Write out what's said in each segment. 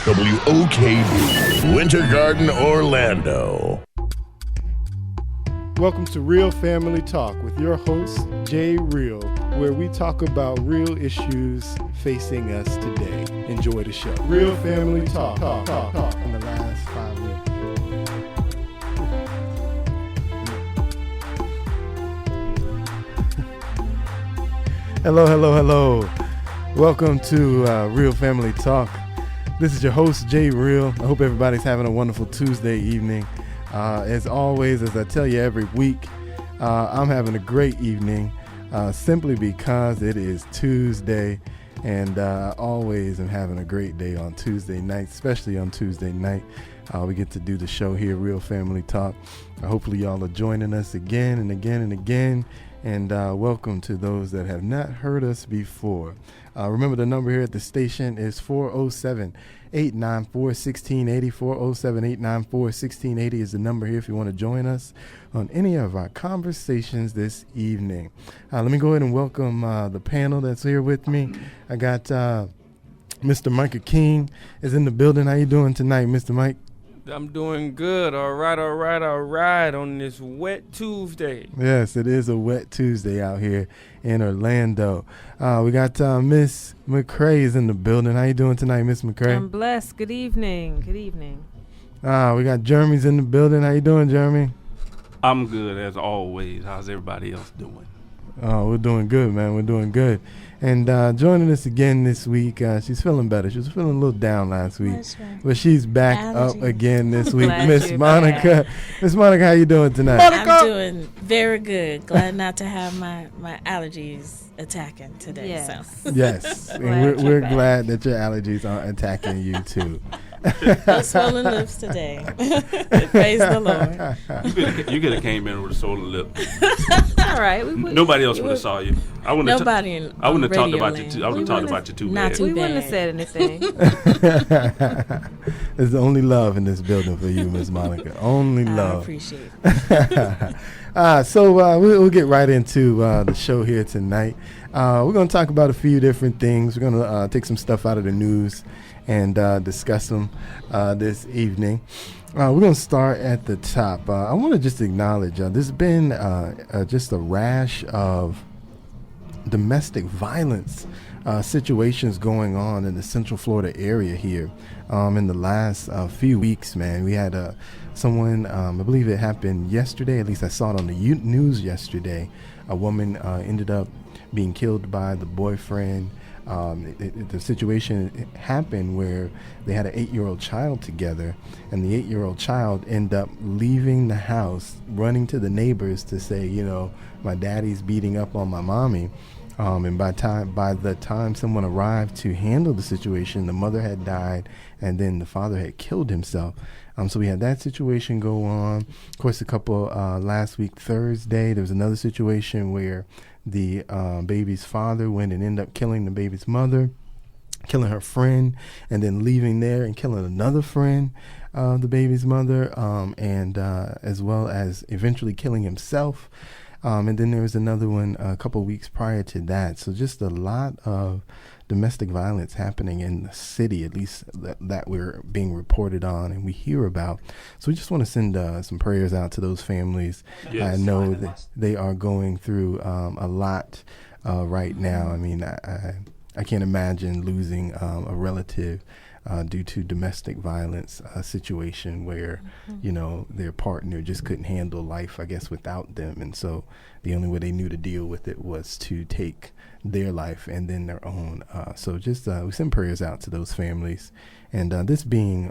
WOKB, Winter Garden, Orlando. Welcome to Real Family Talk with your host, Jay Real, where we talk about real issues facing us today. Enjoy the show. Real Family Talk. In the last 5 weeks. Hello. Welcome to Real Family Talk. This is your host, Jay Real. I hope everybody's having a wonderful Tuesday evening. As always, as I tell you every week, I'm having a great evening simply because it is Tuesday, and I always am having a great day on Tuesday night, especially on Tuesday night. We get to do the show here, Real Family Talk. Hopefully y'all are joining us again and again and again. And welcome to those that have not heard us before. Remember, the number here at the station is 407-894-1680. 407-894-1680 is the number here if you want to join us on any of our conversations this evening. Let me go ahead and welcome the panel that's here with me. I got Mr. Micah King is in the building. How you doing tonight, Mr. Mike? I'm doing good. All right on this wet Tuesday. Yes, it is a wet Tuesday out here in Orlando. We got Miss McCrae is in the building. How you doing tonight, Miss McCrae? I'm blessed. Good evening. We got Jeremy's in the building. How you doing, Jeremy? I'm good as always. How's everybody else doing? Oh, we're doing good, man. We're doing good. And joining us again this week, she's feeling better. She was feeling a little down last week, but she's back up again this week. Miss Monica. Miss Monica, how you doing tonight? I'm doing very good. Glad not to have my allergies attacking today. Yes. So. Yes, and we're glad that your allergies aren't attacking you too. No swollen lips today. Praise the Lord. You could have came in with a swollen lip. All right. Nobody else would have saw you. I wouldn't have talked about land. you. I would have talked about you too bad. We wouldn't have said anything. There's only love in this building for you, Miss Monica. Only love. I appreciate it. So we'll get right into the show here tonight. We're going to talk about a few different things. We're going to take some stuff out of the news and discuss them this evening. We're going to start at the top. I want to just acknowledge there's been just a rash of domestic violence situations going on in the Central Florida area here in the last few weeks, man. We had someone, I believe it happened yesterday, at least I saw it on the news yesterday. A woman ended up being killed by the boyfriend. The situation happened where they had an 8-year-old child together, and the 8-year-old child ended up leaving the house, running to the neighbors to say, my daddy's beating up on my mommy. And by the time someone arrived to handle the situation, the mother had died, and then the father had killed himself. So we had that situation go on. Of course, last week, Thursday, there was another situation where the baby's father went and ended up killing the baby's mother, killing her friend, and then leaving there and killing another friend, the baby's mother, and as well as eventually killing himself. And then there was another one a couple weeks prior to that. So just a lot of domestic violence happening in the city, at least that we're being reported on and we hear about. So we just want to send some prayers out to those families. Yes. I know that they are going through a lot right now. I mean, I can't imagine losing a relative due to domestic violence situation where, their partner just couldn't handle life, I guess, without them. And so the only way they knew to deal with it was to take their life and then their own. So just we send prayers out to those families. And this being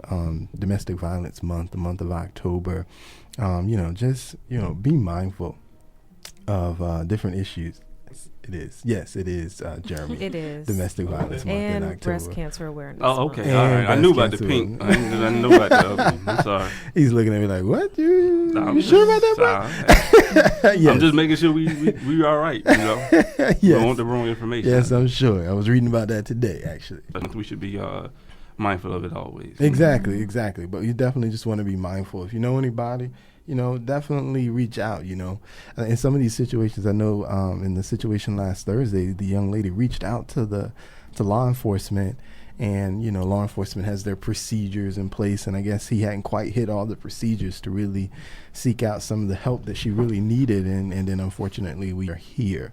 Domestic Violence Month, the month of October, be mindful of different issues. It is. Yes, it is, Jeremy. It is. Domestic Violence Month in October. And breast cancer awearness. Oh, okay. And all right. I knew about the pink. I knew about the other one. I'm sorry. He's looking at me like, what? You sure about that, bro? Yes. I'm just making sure we are right, Yes. We don't want the wrong information. Yes, I'm sure. I was reading about that today, actually. I think we should be mindful of it always. Exactly. But you definitely just want to be mindful. If you know anybody, definitely reach out, In some of these situations, I know in the situation last Thursday, the young lady reached out to law enforcement and law enforcement has their procedures in place, and I guess he hadn't quite hit all the procedures to really seek out some of the help that she really needed, and then unfortunately we are here.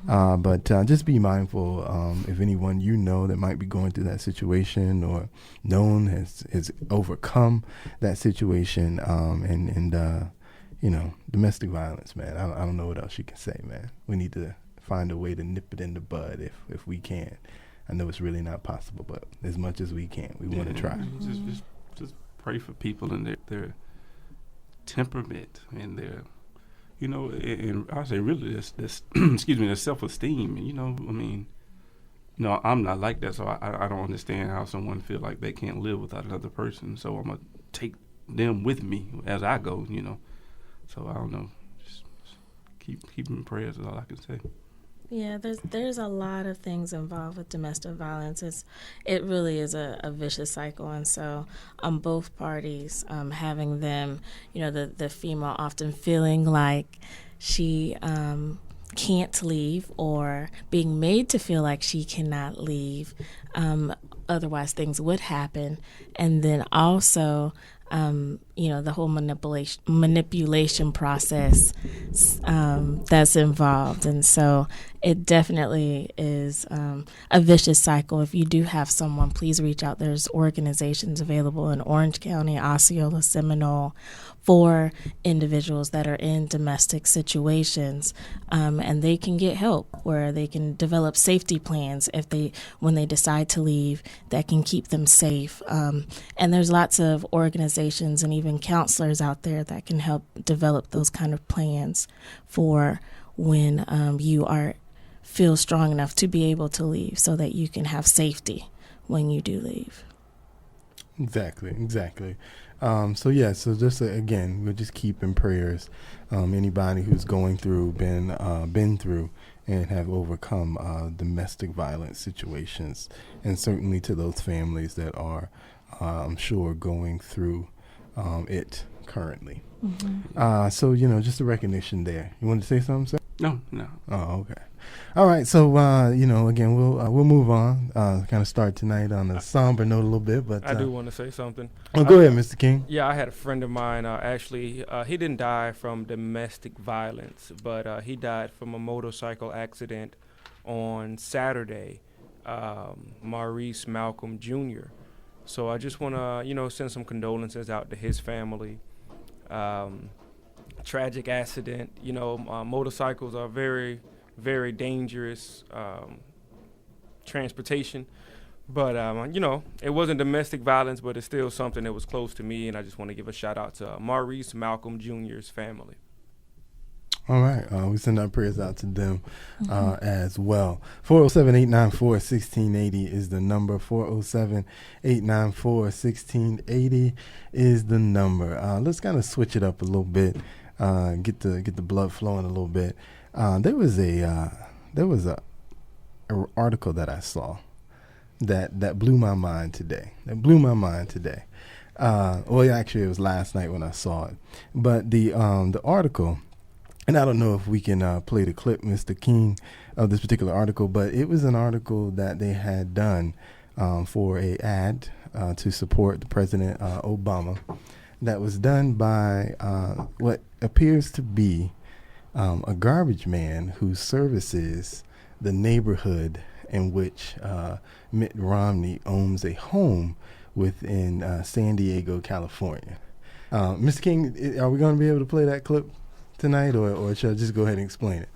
But just be mindful if anyone that might be going through that situation or known has overcome that situation, domestic violence, man. I don't know what else you can say, man. We need to find a way to nip it in the bud if we can. I know it's really not possible, but as much as we can, we want to try. Just pray for people and their temperament and their, and I say really this excuse me, their self-esteem. I'm not like that, so I don't understand how someone feel like they can't live without another person. So I'm gonna take them with me as I go. So I don't know. Just keep them in prayers is all I can say. Yeah, there's a lot of things involved with domestic violence. It really is a vicious cycle, and so on both parties, having them, the female often feeling like she can't leave or being made to feel like she cannot leave, otherwise things would happen, and then also the whole manipulation process that's involved. And so it definitely is a vicious cycle. If you do have someone, please reach out. There's organizations available in Orange County, Osceola, Seminole, for individuals that are in domestic situations, and they can get help where they can develop safety plans when they decide to leave that can keep them safe. And there's lots of organizations and even counselors out there that can help develop those kind of plans for when you feel strong enough to be able to leave, so that you can have safety when you do leave. Exactly. So just again, we'll just keep in prayers anybody who's going through, been through, and have overcome domestic violence situations, and certainly to those families that are, I'm sure, going through it currently. So just a recognition there. You want to say something, sir? No. Oh, okay. All right. So again, we'll move on. Kind of start tonight on a somber note a little bit, but I do want to say something. Oh, go ahead, Mr. King. Yeah, I had a friend of mine. Actually, he didn't die from domestic violence, but he died from a motorcycle accident on Saturday. Maurice Malcolm Jr. So I just want to, send some condolences out to his family. Tragic accident. Motorcycles are very, very dangerous transportation. But, it wasn't domestic violence, but it's still something that was close to me. And I just want to give a shout out to Maurice Malcolm Jr.'s family. All right. We send our prayers out to them as well. 407-894-1680 is the number. 407-894-1680 is the number. Let's kind of switch it up a little bit, get the blood flowing a little bit. There was a article that I saw that blew my mind today. Actually, it was last night when I saw it. But the article. And I don't know if we can play the clip, Mr. King, of this particular article, but it was an article that they had done for a ad to support the President Obama, that was done by what appears to be a garbage man who services the neighborhood in which Mitt Romney owns a home within San Diego, California. Mr. King, are we going to be able to play that clip tonight, or should I just go ahead and explain it?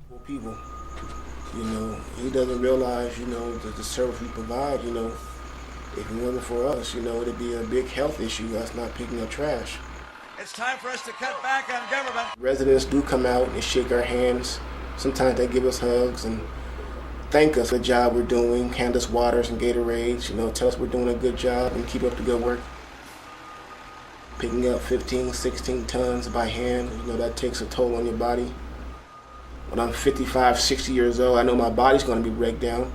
Well, people, he doesn't realize, the service we provide, if it wasn't for us, it'd be a big health issue, us not picking up trash. It's time for us to cut back on government. Residents do come out and shake our hands. Sometimes they give us hugs and thank us for the job we're doing, hand us waters and Gatorades, tell us we're doing a good job and keep up the good work. Picking up 15, 16 tons by hand, that takes a toll on your body. When I'm 55, 60 years old, I know my body's going to be break down.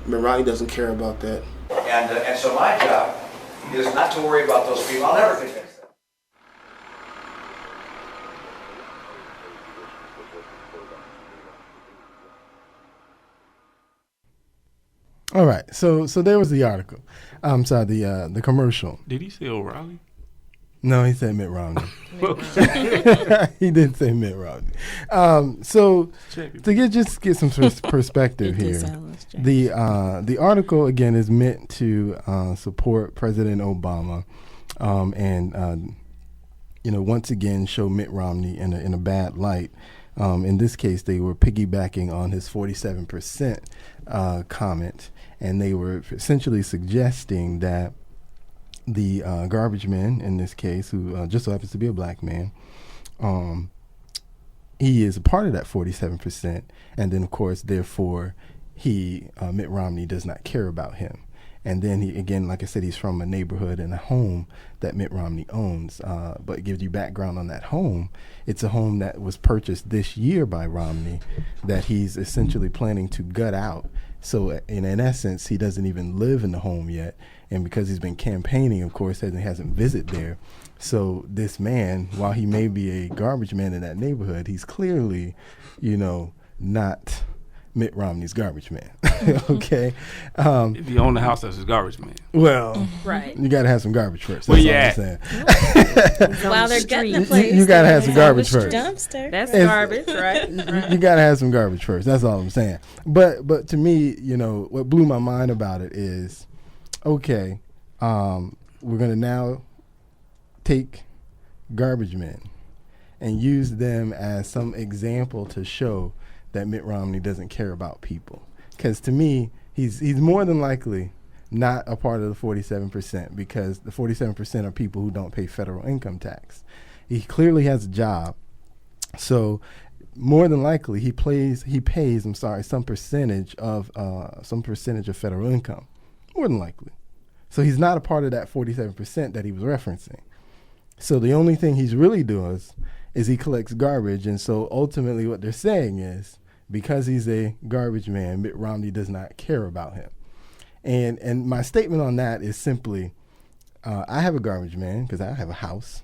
Ronnie doesn't care about that. And so my job is not to worry about those people. I'll never convince them. All right. So there was the article. I'm sorry, the commercial. Did he say O'Reilly? No, he said Mitt Romney. He didn't say Mitt Romney. So to get some perspective here, the article again is meant to support President Obama, and once again show Mitt Romney in a bad light. In this case, they were piggybacking on his 47% comment, and they were essentially suggesting that the garbage man, in this case, who just so happens to be a black man, he is a part of that 47%, and then, of course, therefore, Mitt Romney does not care about him. And then he, again, like I said, he's from a neighborhood and a home that Mitt Romney owns. But it gives you background on that home. It's a home that was purchased this year by Romney that he's essentially planning to gut out. So in essence, he doesn't even live in the home yet. And because he's been campaigning, of course, he hasn't visited there. So this man, while he may be a garbage man in that neighborhood, he's clearly, not Mitt Romney's garbage man. Okay. If you own the house, that's his garbage man. Well, right. You got to have some garbage first. Well, That's all I'm saying. While they're gutting the place, you got to have some garbage first. Dumpster. That's garbage, right? You got to have some garbage first. That's all I'm saying. But to me, what blew my mind about it is, okay, we're going to now take garbage men and use them as some example to show that Mitt Romney doesn't care about people. Because to me, he's more than likely not a part of the 47%, because the 47% are people who don't pay federal income tax. He clearly has a job. So more than likely he pays some percentage of federal income. More than likely. So he's not a part of that 47% that he was referencing. So the only thing he's really doing is he collects garbage. And so ultimately what they're saying is, because he's a garbage man, Mitt Romney does not care about him. And my statement on that is simply, I have a garbage man because I have a house.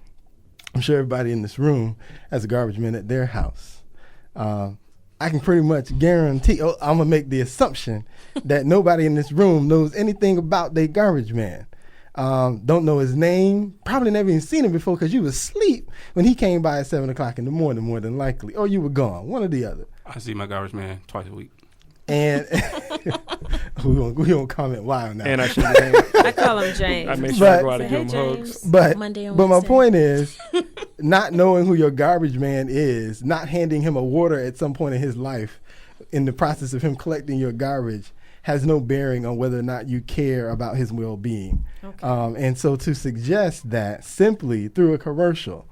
I'm sure everybody in this room has a garbage man at their house. I can pretty much guarantee, I'm going to make the assumption that nobody in this room knows anything about their garbage man. Don't know his name, probably never even seen him before because you was asleep when he came by at 7 o'clock in the morning, more than likely, or you were gone, one or the other. I see my garbage man twice a week. And we won't comment why on that. And I should have. I call him James. I make sure I go out and Hey, give him hugs. But Monday and my Wednesday. point is, not knowing who your garbage man is, not handing him a water at some point in his life, in the process of him collecting your garbage, has no bearing on whether or not you care about his well-being. Okay. And so to suggest that simply through a commercial,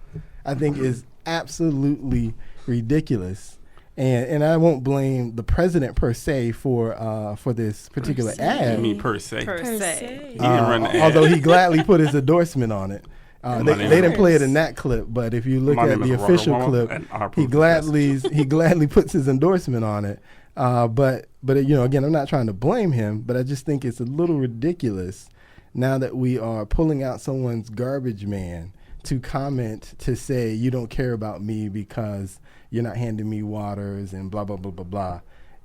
I think is absolutely ridiculous. And I won't blame the president per se for this particular ad. I mean per se. Per se. He didn't run the ad. Although he gladly put his endorsement on it. They didn't play it in that clip, but if you look at the official clip, he gladly puts his endorsement on it. But again, I'm not trying to blame him, but I just think it's a little ridiculous now that we are pulling out someone's garbage man to comment to say you don't care about me because you're not handing me waters and blah, blah, blah, blah, blah,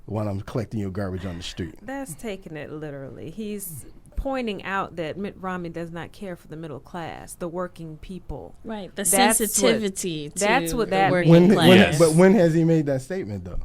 while I'm collecting your garbage on the street. That's taking it literally. He's pointing out that Mitt Romney does not care for the middle class, the working people. Right, the That's sensitivity to that's what that the working means. class. But when has he made that statement, though?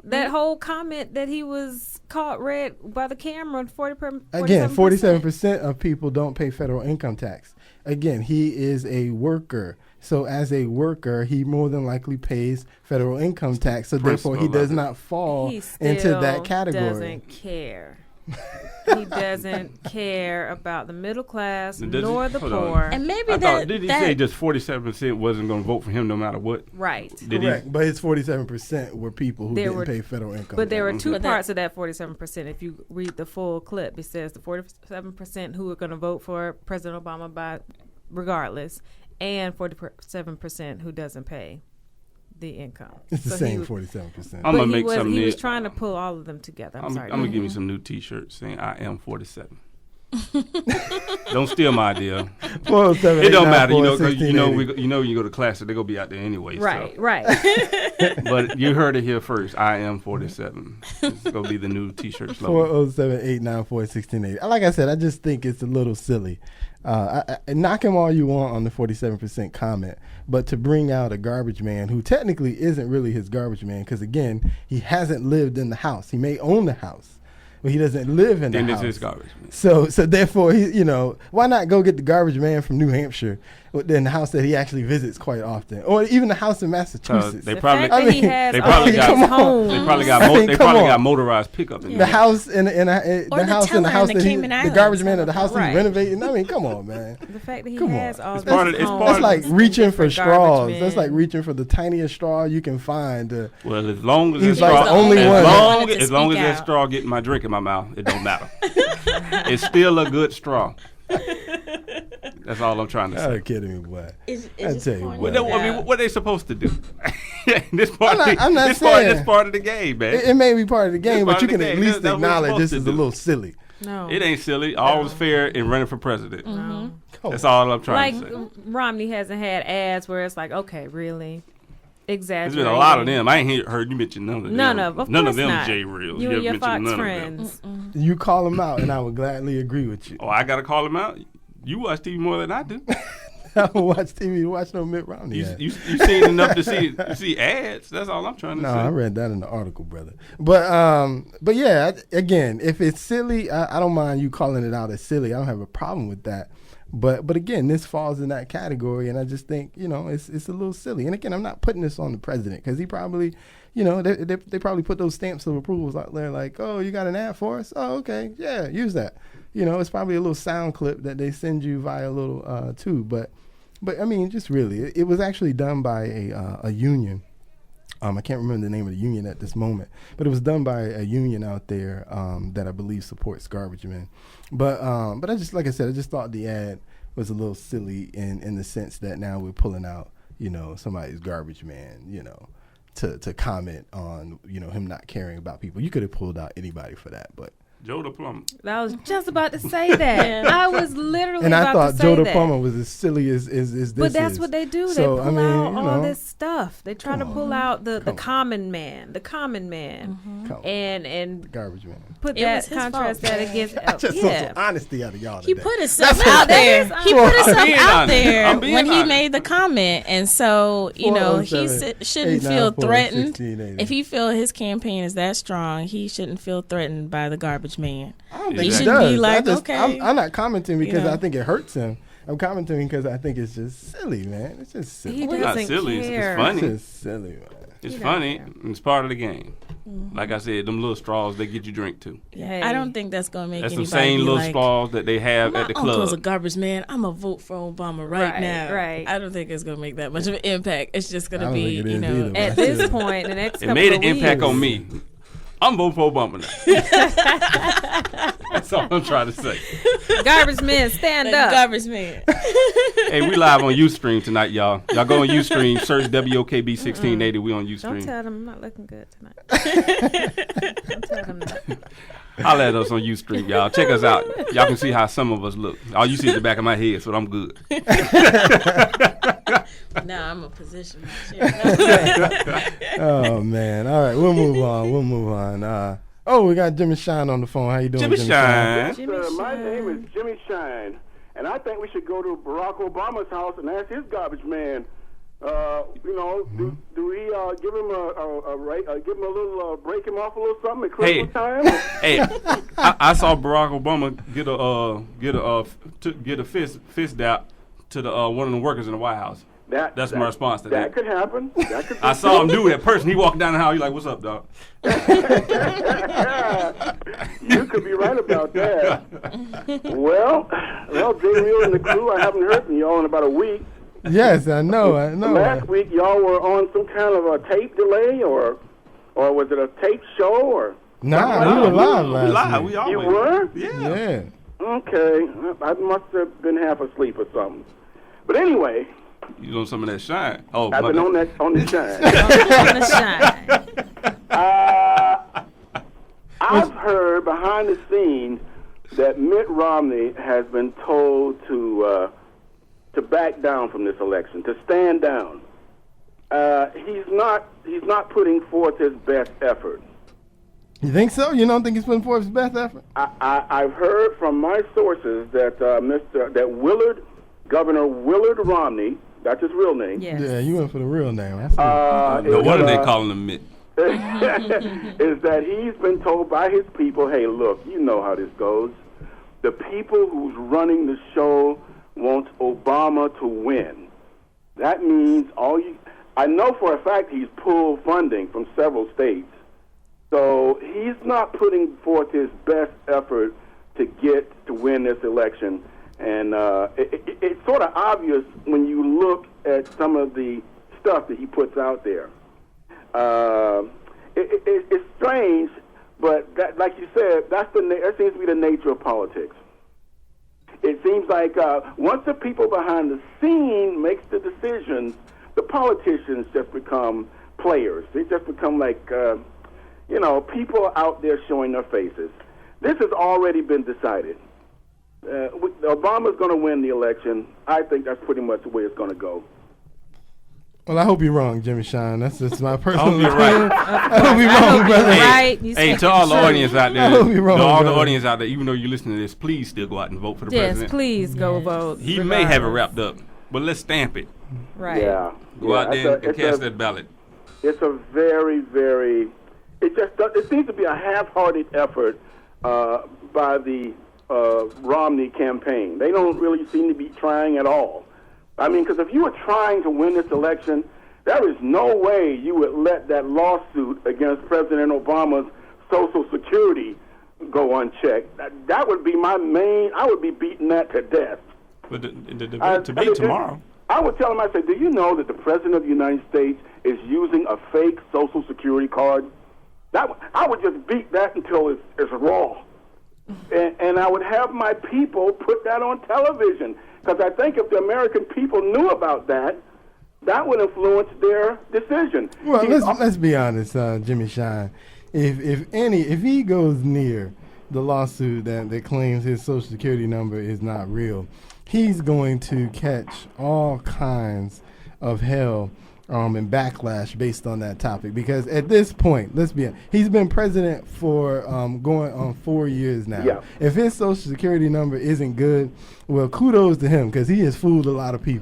That whole comment that he was caught red by the camera, 47%. Again, 47% of people don't pay federal income tax. Again, he is a worker. So as a worker, he more than likely pays federal income tax. So therefore, he does not fall into that category. He doesn't care. He doesn't care about the middle class nor the poor. And maybe did he say just 47% wasn't going to vote for him no matter what? Right. Correct. But his 47% were people who didn't pay federal income tax. But there were two parts of that 47%. If you read the full clip, it says the 47% who are going to vote for President Obama by regardless, and 47% who doesn't pay the income. It's the same 47%. I'm gonna make he was trying to pull all of them together. I'm sorry. I'm gonna give you some new T-shirts saying I am 47. Don't steal my idea. 407 It don't matter, you know, 'cause 1680. you know, you go to class, they're gonna be out there anyway. Right, so. right. But you heard it here first. I am 47. It's gonna be the new T-shirt slogan. 407-894-1680. Like I said, I just think it's a little silly. I knock him all you want on the 47% comment, but to bring out a garbage man who technically isn't really his garbage man, because again, he hasn't lived in the house. He may own the house, but he doesn't live in the And house. it's his garbage man. So therefore, why not go get the garbage man from New Hampshire, in the house that he actually visits quite often, or even the house in Massachusetts? They The probably, fact that he has they all probably these got, homes. they probably got, I mean, they come probably on. got motorized pickup in The there. house in the Or the house teller in the that Cayman the Islands. garbage man of the house Right. he's renovating. I mean, come on, man. The fact that he Come on. has all It's these part of- it's homes part That's of- like and reaching for different garbage straws. That's men. like reaching for the tiniest straw you can find. Well, as long as He's that like straw, the only one. as long as that Out. straw get my drink in my mouth, it don't matter. It's still a good straw. That's all I'm trying to say. You're kidding me, boy. It's I just tell you pointing what. Well, I out. mean, what they supposed to do? This part, I'm not this saying. part of the game, man. It may be part of the game, part but you of the can at game. least That's what we're acknowledge supposed this to is a do. little silly. No. It ain't silly. All is fair in running for president. No. That's all I'm trying Like to say. Romney hasn't had ads where it's like, okay, really? There's Exaggerating. been a lot of them. I ain't heard you mention none of them. None of none course of them not. J Reels. You and your mentioned Fox none friends. of them. You call him out, and I would gladly agree with you. Oh, I gotta call him out. You watch TV more than I do. I don't watch TV to watch no Mitt Romney. You ad. you seen enough to see ads. That's all I'm trying to No, say. I read that in the article, brother. But yeah, again, if it's silly, I don't mind you calling it out as silly. I don't have a problem with that. But again, this falls in that category, and I just think it's a little silly. And again, I'm not putting this on the president because he probably, they probably put those stamps of approvals out there like, oh, you got an ad for us? Oh, okay, yeah, use that. It's probably a little sound clip that they send you via a little tube. But I mean, just really, it was actually done by a union. I can't remember the name of the union at this moment, but it was done by a union out there that I believe supports garbage men. But I just, like I said, I just thought the ad was a little silly in the sense that now we're pulling out, somebody's garbage man, to comment on, him not caring about people. You could have pulled out anybody for that, but. Joe the plumber. I was just about to say that. I was literally And I about thought to say Joe the that. Plumber was as silly as this But that's is. what they do. So, They pull I mean, out you all know, this stuff. They try to come pull on. out the Come on. common man, Come on, and garbage man. put It that was his contrast fault. that against. I just want yeah. some honesty out of y'all He today. put himself That's out what- there. That is He put himself being out honest. there I'm being when he honest. made the comment, and so he 407, shouldn't feel 894, threatened. 1680. If he feel his campaign is that strong, he shouldn't feel threatened by the garbage man. I don't He think should does. be like, okay. okay. I'm not commenting because know. I think it hurts him. I'm commenting because I think it's just silly, man. It's just silly. He It's not doesn't silly. It's care. funny. It's just silly, man. It's He funny. doesn't care. And it's part of the game. Like I said, them little straws they get you drink too. Hey. I don't think that's gonna make That's the anybody same be little like, straws that they have my at the uncle's a club. garbage man. I'm gonna vote for Obama right, Right, now. right. I don't think it's gonna make that much of an impact. It's just I gonna don't be, think it you is know, either, At That's this it. point, the next It couple made of an impact weeks, on me. I'm voting for Obama now. That's all I'm trying to say. Garbage men, stand the up. garbage man. Hey, we live on Ustream tonight, y'all. Y'all go on Ustream, search WOKB 1680. We on Don't Ustream. tell them I'm not looking good tonight. Don't tell them that. Holla at us on Ustream, y'all. Check us out. Y'all can see how some of us look. All you see is the back of my head, so I'm good. Now I'm a position my chair. Oh man. All right, we'll move on. We got Jimmy Shine on the phone. How you doing, Jimmy Shine. Jimmy My Shine. name is Jimmy Shine, and I think we should go to Barack Obama's house and ask his garbage man. Do we give him give him a little break him off a little something at Christmas time? Hey, I saw Barack Obama get a fist out to the one of the workers in the White House. That's my response to that. That could happen. That could I saw him do that person. He walked down the aisle. He like, "What's up, dog?" You could be right about that. Well, J. Real and the crew, I haven't heard from y'all in about a week. Yes, I know. Last week, y'all were on some kind of a tape delay, or was it a tape show, or? Nah, we were live We last live. week. We always. You were? Yeah. Okay, I must have been half asleep or something. But anyway, You on some of that shine? Oh, I've my been bad. on the shine. On the shine. I've heard behind the scenes that Mitt Romney has been told to back down from this election, to stand down. He's not putting forth his best effort. You think so? You don't think he's putting forth his best effort? I've heard from my sources that Governor Willard Romney, that's his real name. Yes. Yeah, you went for the real name. No wonder they calling him Mitt. Is that he's been told by his people, hey, look, you know how this goes. The people who's running the show want Obama to win. That means I know for a fact he's pulled funding from several states. So he's not putting forth his best effort to win this election. And it's sort of obvious when you look at some of the stuff that he puts out there. It's strange, but that, like you said, that seems to be the nature of politics. It seems like once the people behind the scene makes the decisions, the politicians just become players. They just become like, people out there showing their faces. This has already been decided. Obama's going to win the election. I think that's pretty much the way it's going to go. Well, I hope you're wrong, Jimmy Shine. That's just my personal I hope you're right. I hope you're wrong, brother. Hey, to all the audience out there, I hope you're wrong, to all the brother. audience out there, even though you're listening to this, please still go out and vote for the president. Yes, please go vote. He may have it wrapped up, but let's stamp it. Right. Yeah. Go out there and cast that ballot. It's a very, very. It seems to be a half-hearted effort by the Romney campaign. They don't really seem to be trying at all. I mean, because if you were trying to win this election, there is no way you would let that lawsuit against President Obama's Social Security go unchecked. That would be my main. I would be beating that to death. But the debate tomorrow. I would tell him, I said, do you know that the President of the United States is using a fake Social Security card? I would just beat that until it's raw. And I would have my people put that on television. Because I think if the American people knew about that, that would influence their decision. Well, let's be honest, Jimmy Shine. If he goes near the lawsuit that claims his Social Security number is not real, he's going to catch all kinds of hell and backlash based on that topic. Because at this point, let's be honest, he's been president for going on 4 years now. Yeah. If his Social Security number isn't good, well, kudos to him because he has fooled a lot of people.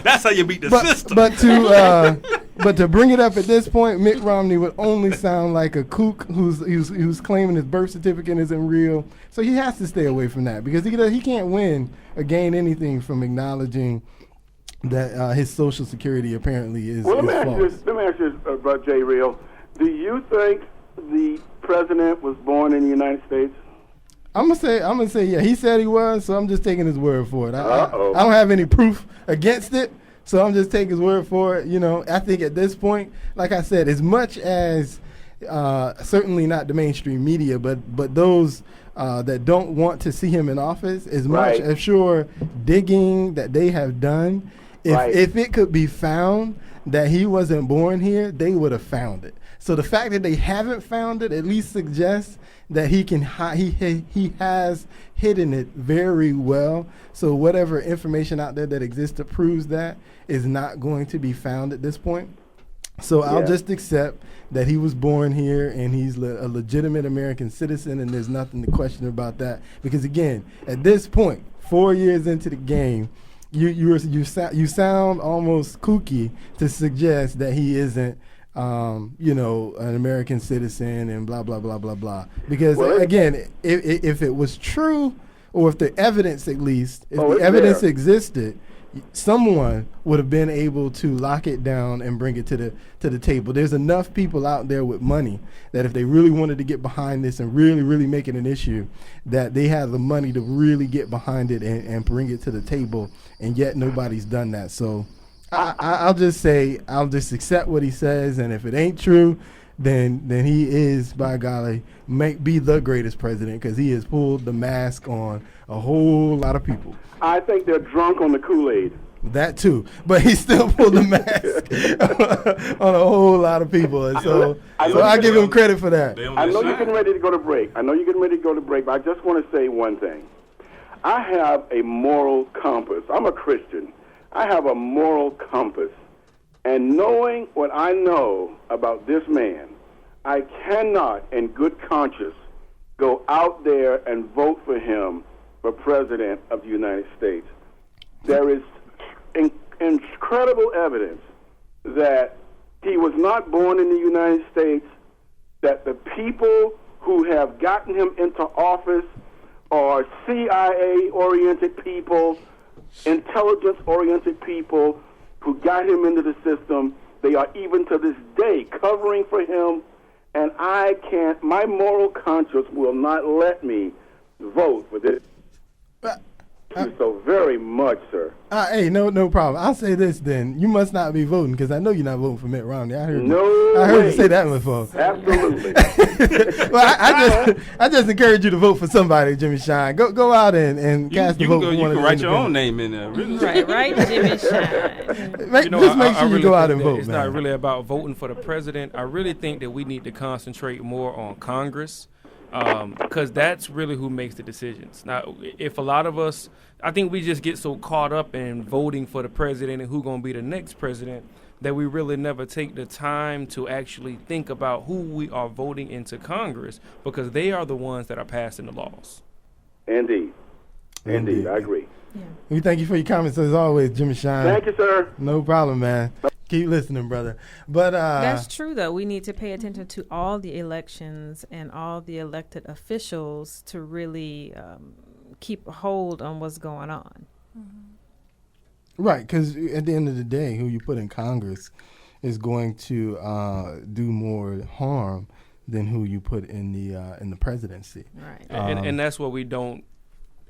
That's how you beat the system. But to bring it up at this point, Mitt Romney would only sound like a kook who's claiming his birth certificate isn't real. So he has to stay away from that because he can't win or gain anything from acknowledging that his Social Security apparently is false. Let me ask you this, Brother J. Real. Do you think the president was born in the United States? I'm gonna say yeah. He said he was, so I'm just taking his word for it. I don't have any proof against it, so I'm just taking his word for it. You know, I think at this point, like I said, as much as certainly not the mainstream media, but those that don't want to see him in office, as much as sure digging that they have done. If it could be found that he wasn't born here, they would have found it. So the fact that they haven't found it at least suggests that he has hidden it very well. So whatever information out there that exists that proves that is not going to be found at this point. So I'll just accept that he was born here and he's a legitimate American citizen, and there's nothing to question about that. Because again, at this point, 4 years into the game, you sound almost kooky to suggest that he isn't, an American citizen and blah blah blah blah blah. Because again, if it was true, or if the evidence at least, if the evidence existed, someone would have been able to lock it down and bring it to the table. There's enough people out there with money that if they really wanted to get behind this and really, really make it an issue, that they have the money to really get behind it and bring it to the table, and yet nobody's done that. So I'll just accept what he says, and if it ain't true, then he is, by golly, be the greatest president because he has pulled the mask on a whole lot of people. I think they're drunk on the Kool-Aid. That too, but he still pulled the mask on a whole lot of people, and so I give him credit for that. I know you're getting ready to go to break. But I just want to say one thing. I have a moral compass. I'm a Christian. I have a moral compass. And knowing what I know about this man, I cannot, in good conscience, go out there and vote for him for President of the United States. There is incredible evidence that he was not born in the United States, that the people who have gotten him into office are CIA-oriented people, intelligence-oriented people who got him into the system. They are even to this day covering for him, and I can't, my moral conscience will not let me vote for this. Thank you so very much, sir. Hey, no problem. I'll say this then. You must not be voting because I know you're not voting for Mitt Romney. I heard you say that before. Absolutely. Well, I just encourage you to vote for somebody, Jimmy Shine. Go out and cast the vote for one of the You can write your own name in there. Really. Right, Jimmy Shine. Just make sure you go out and vote, it's man. not really about voting for the president. I really think that we need to concentrate more on Congress. Because that's really who makes the decisions. Now, if a lot of us, I think we just get so caught up in voting for the president and who's going to be the next president that we really never take the time to actually think about who we are voting into Congress, because they are the ones that are passing the laws. Indeed, I agree. Yeah. We thank you for your comments as always, Jimmy Shine. Thank you, sir. No problem, man. Keep listening, brother. But that's true, though. We need to pay attention to all the elections and all the elected officials to really keep a hold on what's going on. Mm-hmm. Right, because at the end of the day, who you put in Congress is going to do more harm than who you put in the presidency. Right, and that's what we don't,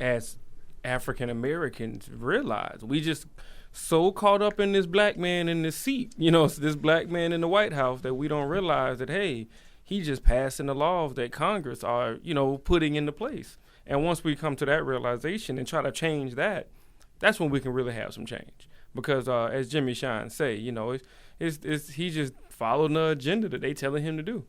as African Americans, realize. We just so caught up in this black man in this seat, this black man in the White House, that we don't realize that, hey, he's just passing the laws that Congress are, putting into place. And once we come to that realization and try to change that, that's when we can really have some change. Because as Jimmy Shine say, he just following the agenda that they telling him to do.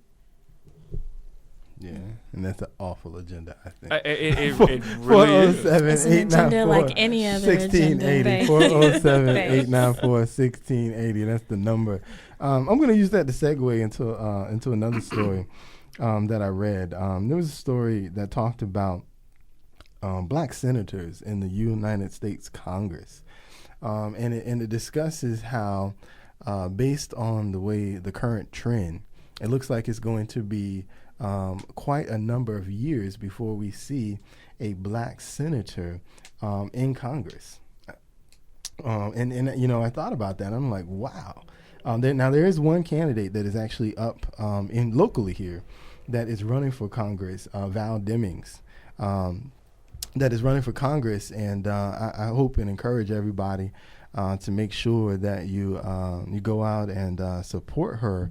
Yeah, and that's an awful agenda, I think. It really is. It's an agenda like any other agenda. 407-894-1680. That's the number. I'm going to use that to segue into another story that I read. There was a story that talked about black senators in the United States Congress. And it discusses how, based on the current trend, it looks like it's going to be quite a number of years before we see a black senator in Congress. And I thought about that. I'm like, wow. There is one candidate that is actually up in locally here that is running for Congress, Val Demings, that is running for Congress. And I hope and encourage everybody to make sure that you go out and support her.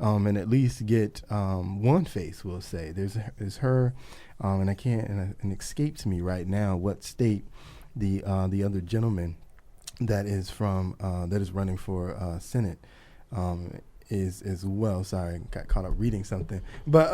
And at least get one face, we'll say. There's her, and I can't, and it escapes me right now what state the other gentleman that is running for Senate is as well. Sorry, got caught up reading something. But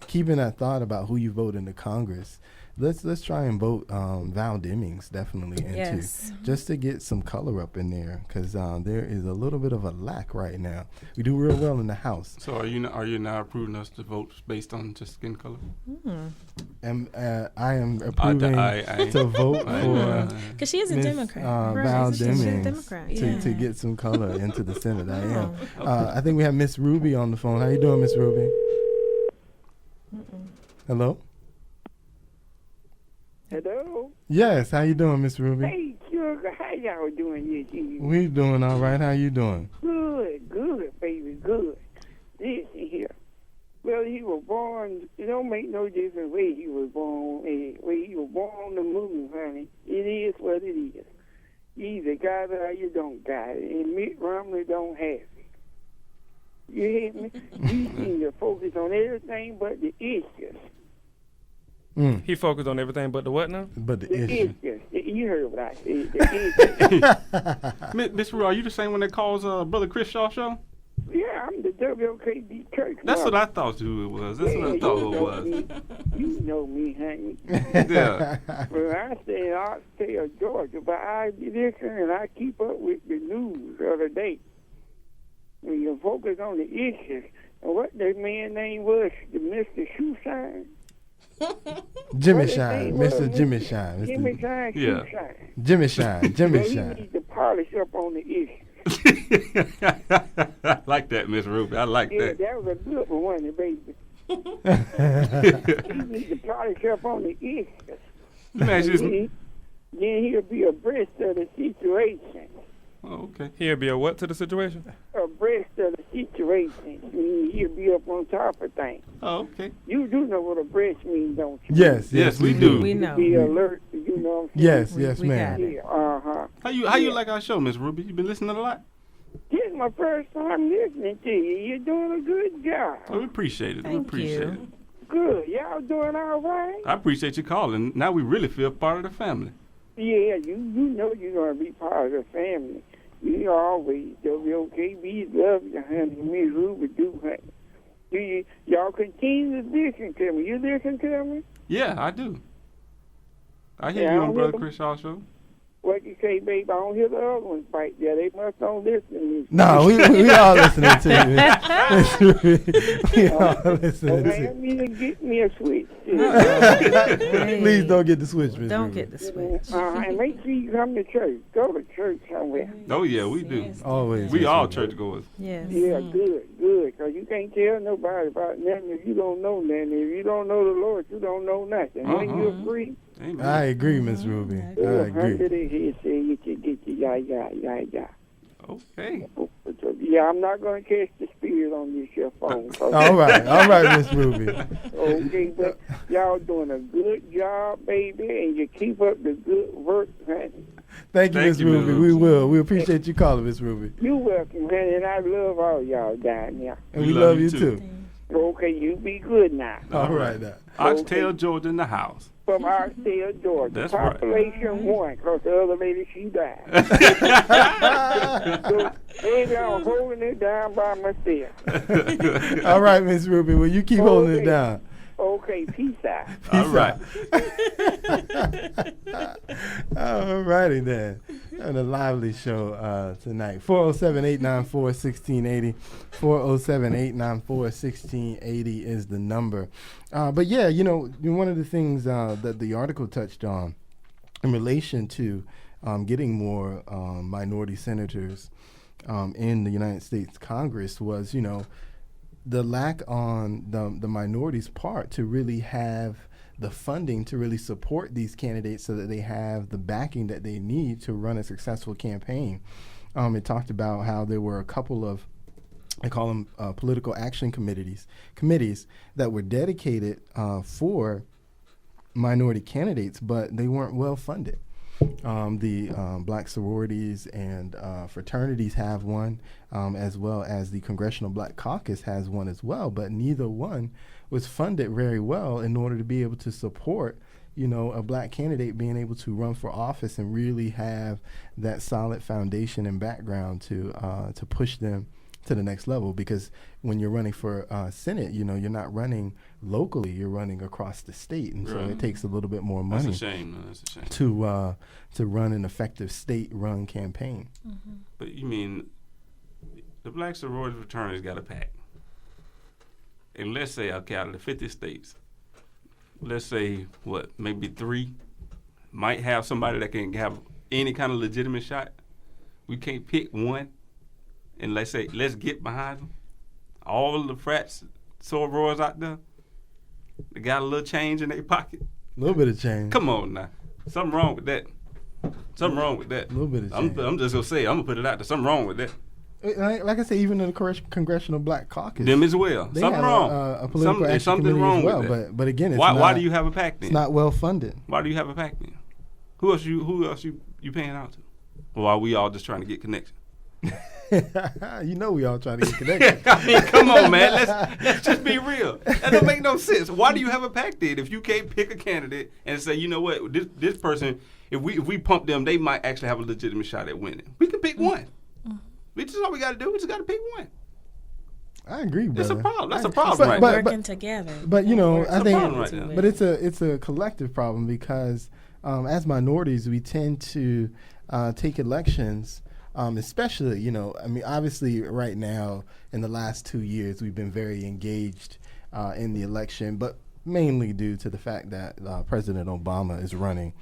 keeping that thought about who you vote into Congress. Let's try and vote Val Demings definitely into, just to get some color up in there, because there is a little bit of a lack right now. We do real well in the House. So are you now approving us to vote based on just skin color? And I am approving to vote for, because she is a Democrat, Val Demings, Democrat. to get some color into the Senate. I am. I think we have Miss Ruby on the phone. How you doing, Miss Ruby? Hello. Hello? Yes, how you doing, Miss Ruby? Hey, sugar, how y'all doing? We doing all right. How you doing? Good, baby, good. Listen here. Well, he was born, it don't make no difference where he was born, where he was born on the moon, honey. It is what it is. You either got it or you don't got it, and Mitt Romney don't have it. You hear me? You seem to focus on everything but the issues. He focused on everything but the what now? But the The issue. issues. You heard what I said. The issues. Miss Rue, are you the same one that calls Brother Chris Shaw show? Yeah, I'm the WOKD church. That's what mother. I thought who it was. That's what I thought who it was. You know me, honey. Yeah. Well, I stay in Oxtail, Georgia, but I listen and I keep up with the news the other day. When you focus on the issues, and what that man name was, the Mr. Shoeshine. Jimmy What his Shine, name was, Mr. Jimmy Shine. Jimmy Mr. Shine, Yeah. Shoeshine. Jimmy Shine, Jimmy Well, he Shine. needs to polish up on the issues. I like that, Miss Ruby. I like Yeah, that. that was a good one, wasn't it, baby? He needs to polish up on the issues. Let me ask you this. Then he'll be abreast of the situation. Oh, okay. He'll be a what to the situation? Abreast of the situation. He'll be up on top of things. Oh, okay. You do know what abreast means, don't you? Yes, Yes, we do. We know. Be alert, you know what I'm saying? Yes, yes, we ma'am. got it. Yeah, uh-huh. How you like our show, Miss Ruby? You been listening a lot? This is my first time listening to you. You're doing a good job. Oh, we appreciate it. We Thank appreciate you. it. Good. Y'all doing all right? I appreciate you calling. Now we really feel part of the family. Yeah, you know you're going to be part of the family. You always, WOKB love you, honey. Miss Ruby do, honey. Y'all continue to listen to me. You listen to me? Yeah, I do. I hear Yeah, you I on don't Brother hear Chris Shaw show. What you say, babe? I don't hear the other ones bite there. They must don't listen to me. No, we all listening to you. We all listening Okay, to I need to get me a switch. you. Please don't get the switch, Miss Don't Ruby. get the switch. And make sure you come to church. Go to church somewhere. Oh, yeah, we do. Always. We Miss all Ruby. churchgoers. Yes. Yeah, good. Because you can't tell nobody about nothing if you don't know nothing. If you don't know the Lord, you don't know nothing. When you agree, Amen. I agree, Miss Ruby. I agree. 100 in here say you can get your yeah. Okay. Yeah, I'm not going to catch the spirit on this your phone. All right, Miss Ruby. Okay, but y'all doing a good job, baby, and you keep up the good work, honey. Thank you, Thank Miss you, Miss Ruby. Ruby. We will. We appreciate you calling, Miss Ruby. You're welcome, honey, and I love all y'all down there. And we love you too. Okay, you be good now. All right, now. Oxtail, Georgia in the house. From Oxtail, Georgia. That's right. Population 1, because the other lady, she died. So, baby, I'm holding it down by myself. All right, Miss Ruby. Well, you keep holding it down. Okay, peace out. All right. All righty then. And a lively show tonight. 407-894-1680. 407-894-1680 is the number. But yeah, one of the things that the article touched on in relation to getting more minority senators in the United States Congress was, the lack on the minorities' part to really have the funding to really support these candidates so that they have the backing that they need to run a successful campaign. It talked about how there were a couple of, I call them political action committees that were dedicated for minority candidates, but they weren't well funded. The black sororities and fraternities have one, as well as the Congressional Black Caucus has one as well, but neither one was funded very well in order to be able to support, a black candidate being able to run for office and really have that solid foundation and background to push them to the next level. Because when you're running for Senate, you're not running locally, you're running across the state, and so it takes a little bit more money. That's a shame. That's a shame. To run an effective state-run campaign. Mm-hmm. But you mean the black sorority fraternities got a pack, and let's say out of the 50 states, let's say maybe 3 might have somebody that can have any kind of legitimate shot. We can't pick one, and let's get behind them. All of the frats, sorors out there, they got a little change in their pocket. A little bit of change. Come on now, something wrong with that. Something wrong with that. A little bit of change. I'm just gonna say, I'm gonna put it out there. Something wrong with that. Like I say, even in the Congressional Black Caucus, Them as well. they Something have wrong. A political action something committee wrong as well. with that. But again, it's why do you have a PAC then? It's not well funded. Why do you have a PAC then? Who else you paying out to? Or are we all just trying to get connection? You know we all try to get connected. I mean, come on, man. Let's just be real. That don't make no sense. Why do you have a PAC then if you can't pick a candidate and say, you know what, this person, if we pump them, they might actually have a legitimate shot at winning. We can pick one. This is all we got to do. We just got to pick one. I agree, brother. That's a problem. That's a problem right now. Working together. But you know, I think, right but it's a collective problem because as minorities, we tend to take elections, especially, you know, I mean, obviously right now in the last 2 years, we've been very engaged in the election, but mainly due to the fact that President Obama is running.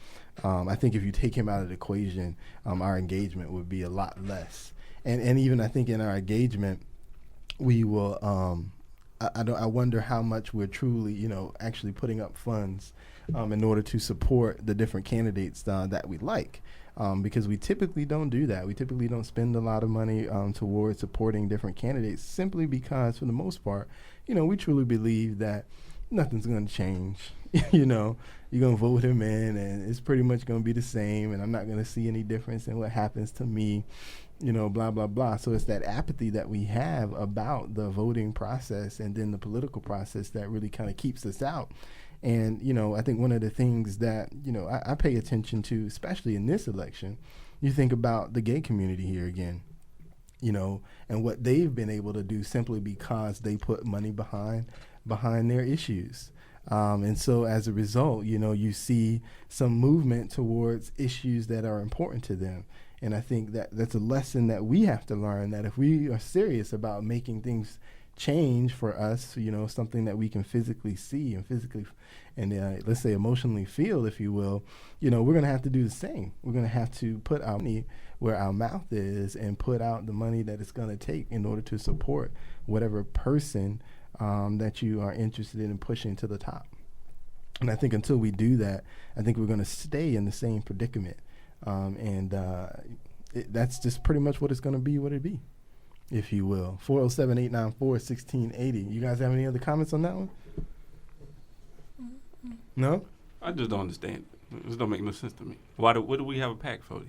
I think if you take him out of the equation, our engagement would be a lot less. And even I think in our engagement, we will. I wonder how much we're truly, you know, actually putting up funds in order to support the different candidates that we like, because we typically don't do that. We typically don't spend a lot of money towards supporting different candidates simply because, for the most part, you know, we truly believe that nothing's going to change. You know, you're going to vote him in, and it's pretty much going to be the same, and I'm not going to see any difference in what happens to me. You know, blah, blah, blah. So it's that apathy that we have about the voting process and then the political process that really kind of keeps us out. And, you know, I think one of the things that, you know, I pay attention to, especially in this election, you think about the gay community here again, you know, and what they've been able to do simply because they put money behind their issues. And so as a result, you know, you see some movement towards issues that are important to them. And I think that that's a lesson that we have to learn, that if we are serious about making things change for us, you know, something that we can physically see and physically and let's say emotionally feel, if you will, you know, we're going to have to do the same. We're going to have to put our money where our mouth is and put out the money that it's going to take in order to support whatever person that you are interested in pushing to the top. And I think until we do that, I think we're going to stay in the same predicament. That's just pretty much what it's going to be, what it be, if you will. 407-894-1680. You guys have any other comments on that one? No? I just don't understand. It just don't make no sense to me. What do we have a PAC for?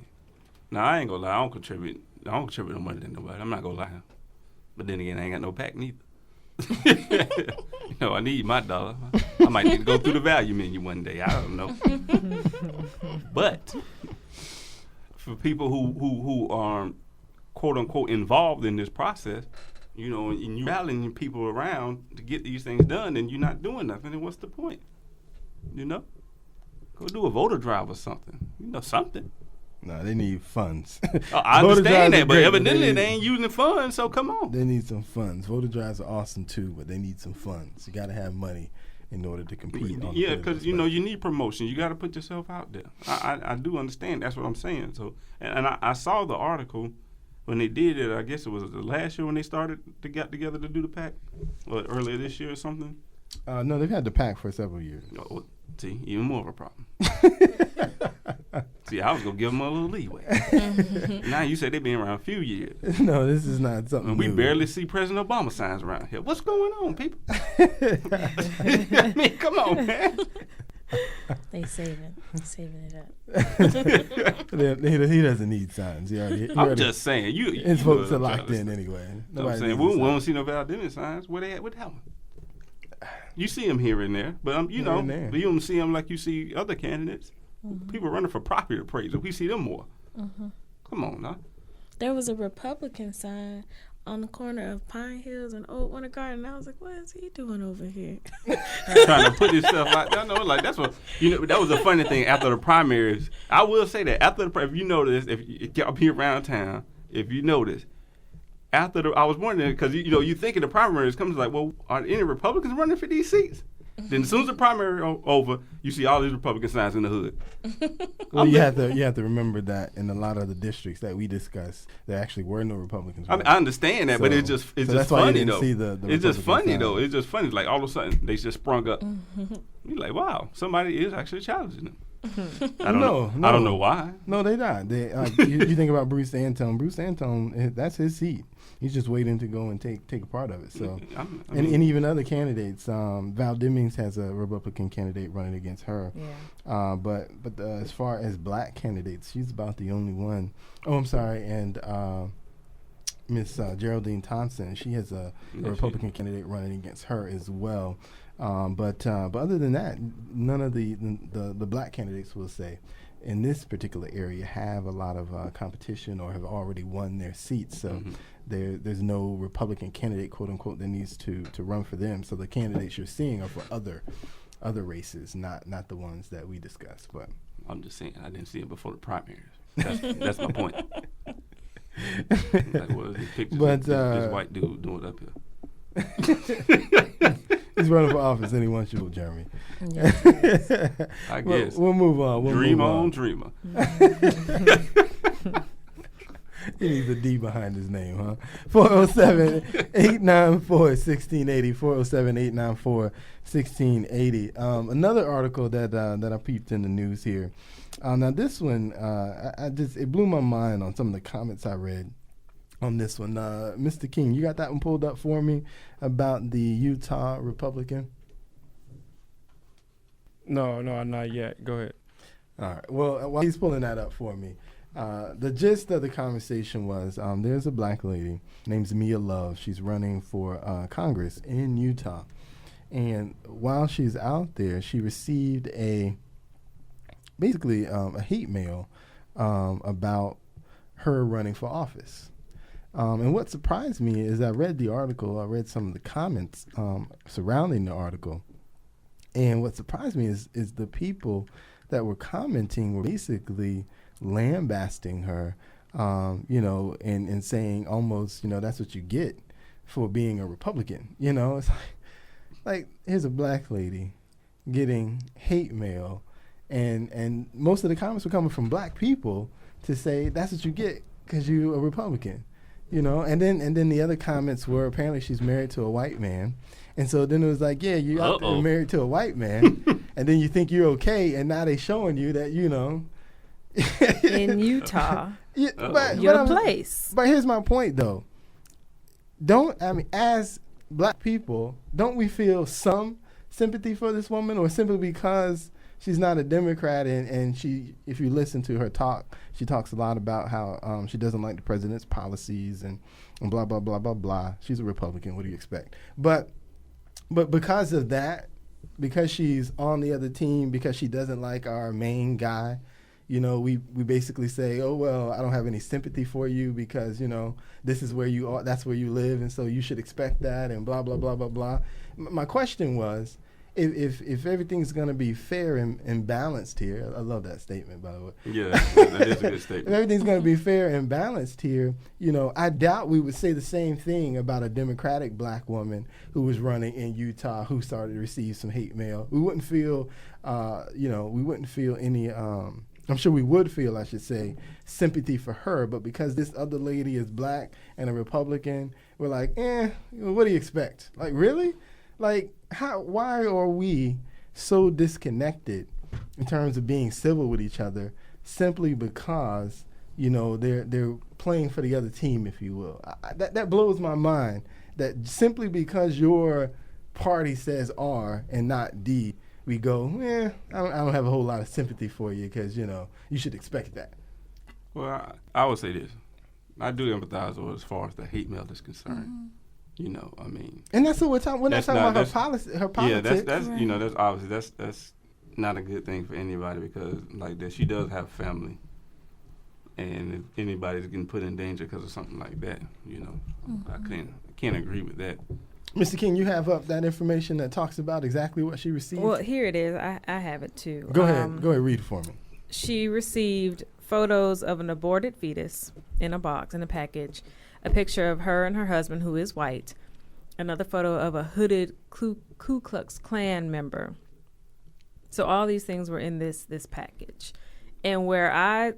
Now, I ain't going to lie. I don't contribute no money to nobody. I'm not going to lie. But then again, I ain't got no PAC neither. You know, I need my dollar. I might need to go through the value menu one day. I don't know. But for people who are quote unquote involved in this process, you know, and you rallying people around to get these things done, and you're not doing nothing, then what's the point? You know, go do a voter drive or something. You know, something. No, they need funds. I understand that, but evidently they ain't using the funds, so come on. They need some funds. Voter drives are awesome too, but they need some funds. You got to have money in order to compete. Yeah, because, you know, you need promotion. You got to put yourself out there. I do understand. That's what I'm saying. So, and I saw the article when they did it. I guess it was the last year when they started to get together to do the PAC, or earlier this year or something. No, they've had the PAC for several years. Oh, see, even more of a problem. See, I was going to give them a little leeway. Now you say they've been around a few years. No, this is not something and we new. barely see President Obama signs around here. What's going on, people? I mean, come on, man. They saving it up. He doesn't need signs. I'm just saying. His votes are locked in anyway. I'm saying, we don't see no validity signs. Where they at with that one? You see them here and there, but you know, but you don't see them like you see other candidates. Mm-hmm. People running for property appraisal. We see them more. Mm-hmm. Come on now. There was a Republican sign on the corner of Pine Hills and Old Winter Garden. I was like, what is he doing over here? Trying to put himself out there. I know, like, that's what, you know, that was a funny thing after the primaries. I will say that after the, if you notice, if y'all be around town, if you notice, after the, I was wondering, because, you know, you think in the primaries comes like, well, are any Republicans running for these seats? Then as soon as the primary over, you see all these Republican signs in the hood. Well, you have to remember that in a lot of the districts that we discussed, there actually were no Republicans. I mean, I understand that, but it's just funny though. It's just funny though. It's just funny. Like all of a sudden they just sprung up. You're like, wow, somebody is actually challenging them. I don't know. I don't know why. No, they're not. You think about Bruce Antone. Bruce Antone, that's his seat. He's just waiting to go and take a part of it. So, and even other candidates. Val Demings has a Republican candidate running against her. Yeah. But as far as black candidates, she's about the only one. Oh, I'm sorry. And Miss Geraldine Thompson. She has a Republican candidate running against her as well. But other than that, none of the black candidates, will say, in this particular area have a lot of competition or have already won their seats. So there's no Republican candidate, quote unquote, that needs to run for them. So the candidates you're seeing are for other races, not the ones that we discussed. But I'm just saying, I didn't see it before the primaries. That's my point. Like, what are these pictures of this white dude doing up here? He's running for office and he wants you, Jeremy. I guess. We'll move on. Dreamer on dreamer. He needs a D behind his name, huh? 407-894-1680. 407-894-1680. Another article that I peeped in the news here. Now this one, it blew my mind on some of the comments I read on this one. Mr. King, you got that one pulled up for me about the Utah Republican? No, not yet. Go ahead. All right. Well, while he's pulling that up for me, the gist of the conversation was there's a black lady named Mia Love. She's running for Congress in Utah. And while she's out there, she received basically a hate mail about her running for office. And what surprised me is I read the article, I read some of the comments surrounding the article. And what surprised me is the people that were commenting were basically lambasting her, and saying almost, that's what you get for being a Republican. It's like here's a black lady getting hate mail, and most of the comments were coming from black people to say that's what you get because you're a Republican. And then the other comments were apparently she's married to a white man. And so then it was like, yeah, you're out there married to a white man, and then you think you're okay, and now they showing you that, in Utah, but your place. But here's my point, though. As black people, don't we feel some sympathy for this woman, or simply because she's not a Democrat and she, if you listen to her talk, she talks a lot about how she doesn't like the president's policies and blah, blah, blah, blah, blah. She's a Republican. What do you expect? But because of that, because she's on the other team, because she doesn't like our main guy, we basically say, oh, well, I don't have any sympathy for you because, this is where you are, that's where you live, and so you should expect that, and blah, blah, blah, blah, blah. My question was, if everything's going to be fair and balanced here, I love that statement, by the way. Yeah, that is a good statement. If everything's going to be fair and balanced here, I doubt we would say the same thing about a Democratic black woman who was running in Utah who started to receive some hate mail. We wouldn't feel, any, I'm sure we would feel, I should say, sympathy for her. But because this other lady is black and a Republican, we're like, what do you expect? Like, really? Like, why are we so disconnected in terms of being civil with each other simply because, they're playing for the other team, if you will? That blows my mind, that simply because your party says R and not D, we go, I don't have a whole lot of sympathy for you because, you should expect that. Well, I would say this. I do empathize with as far as the hate mail is concerned. Mm-hmm. And that's what we're talking. We're not talking about her politics. Yeah, that's right. That's obviously that's not a good thing for anybody because like that she does have family, and if anybody's getting put in danger because of something like that, mm-hmm. I can't agree with that. Mr. King, you have up that information that talks about exactly what she received. Well, here it is. I have it too. Go ahead, read it for me. She received photos of an aborted fetus in a box, in a package, a picture of her and her husband, who is white, another photo of a hooded Ku Klux Klan member. So all these things were in this package. And where I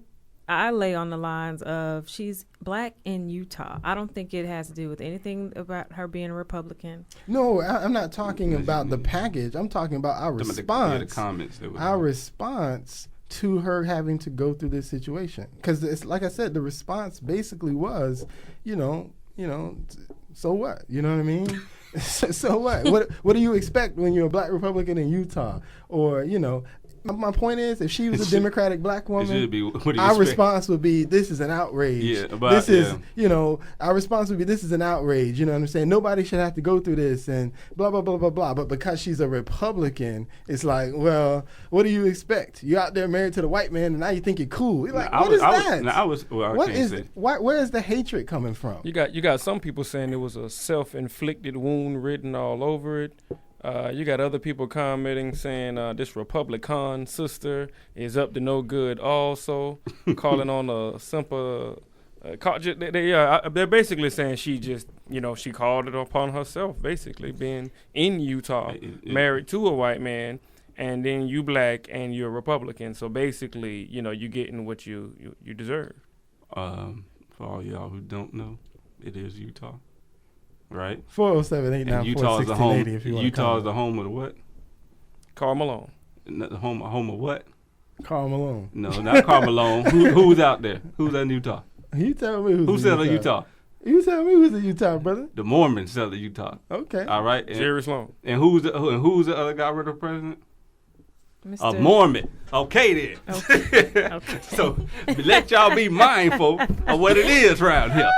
lay on the lines of she's black in Utah. I don't think it has to do with anything about her being a Republican. No, I'm not talking about the package. I'm talking about our response. The comments. Our response to her having to go through this situation. Because it's like I said, the response basically was, so what? You know what I mean? So what? What do you expect when you're a black Republican in Utah? Or, my point is, if she was a Democratic black woman, it should be, what do you our expect? response would be, this is an outrage. Yeah, but, this is, our response would be, this is an outrage. You know what I'm saying? Nobody should have to go through this and blah, blah, blah, blah, blah. But because she's a Republican, it's like, well, what do you expect? You're out there married to the white man, and now you think you're cool. You're like, what is that? Where is the hatred coming from? You got some people saying it was a self-inflicted wound written all over it. You got other people commenting saying this Republican sister is up to no good also, calling on a simple... they're basically saying she just, she called it upon herself, basically, being in Utah, married to a white man, and then you black and you're Republican. So basically, you're getting what you deserve. For all y'all who don't know, it is Utah. Right? 407-894-1680 Utah is the home. if you want Utah is the home of the what? Karl Malone. The home of what? Karl Malone. No, not Karl Malone. Who's out there? Who's in Utah? You tell me who's in Utah. You tell me who's in Utah, brother. The Mormons sell the Utah. Okay. All right. Jerry Sloan. And who's the other guy running for president? Mr. A Mormon. Okay then. Okay. So let y'all be mindful of what it is around here.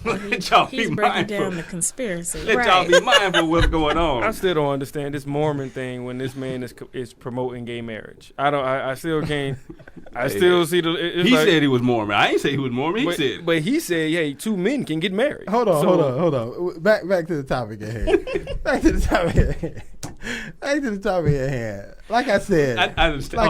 Let y'all He's be breaking mindful. down the conspiracy. Let y'all be mindful of what's going on. I still don't understand this Mormon thing when this man is promoting gay marriage. I still can't. I still see the. He said he was Mormon. I ain't say he was Mormon. But he said, hey, two men can get married. Hold on. Back to the topic at hand. Back to the topic at hand. Like I said, I understand.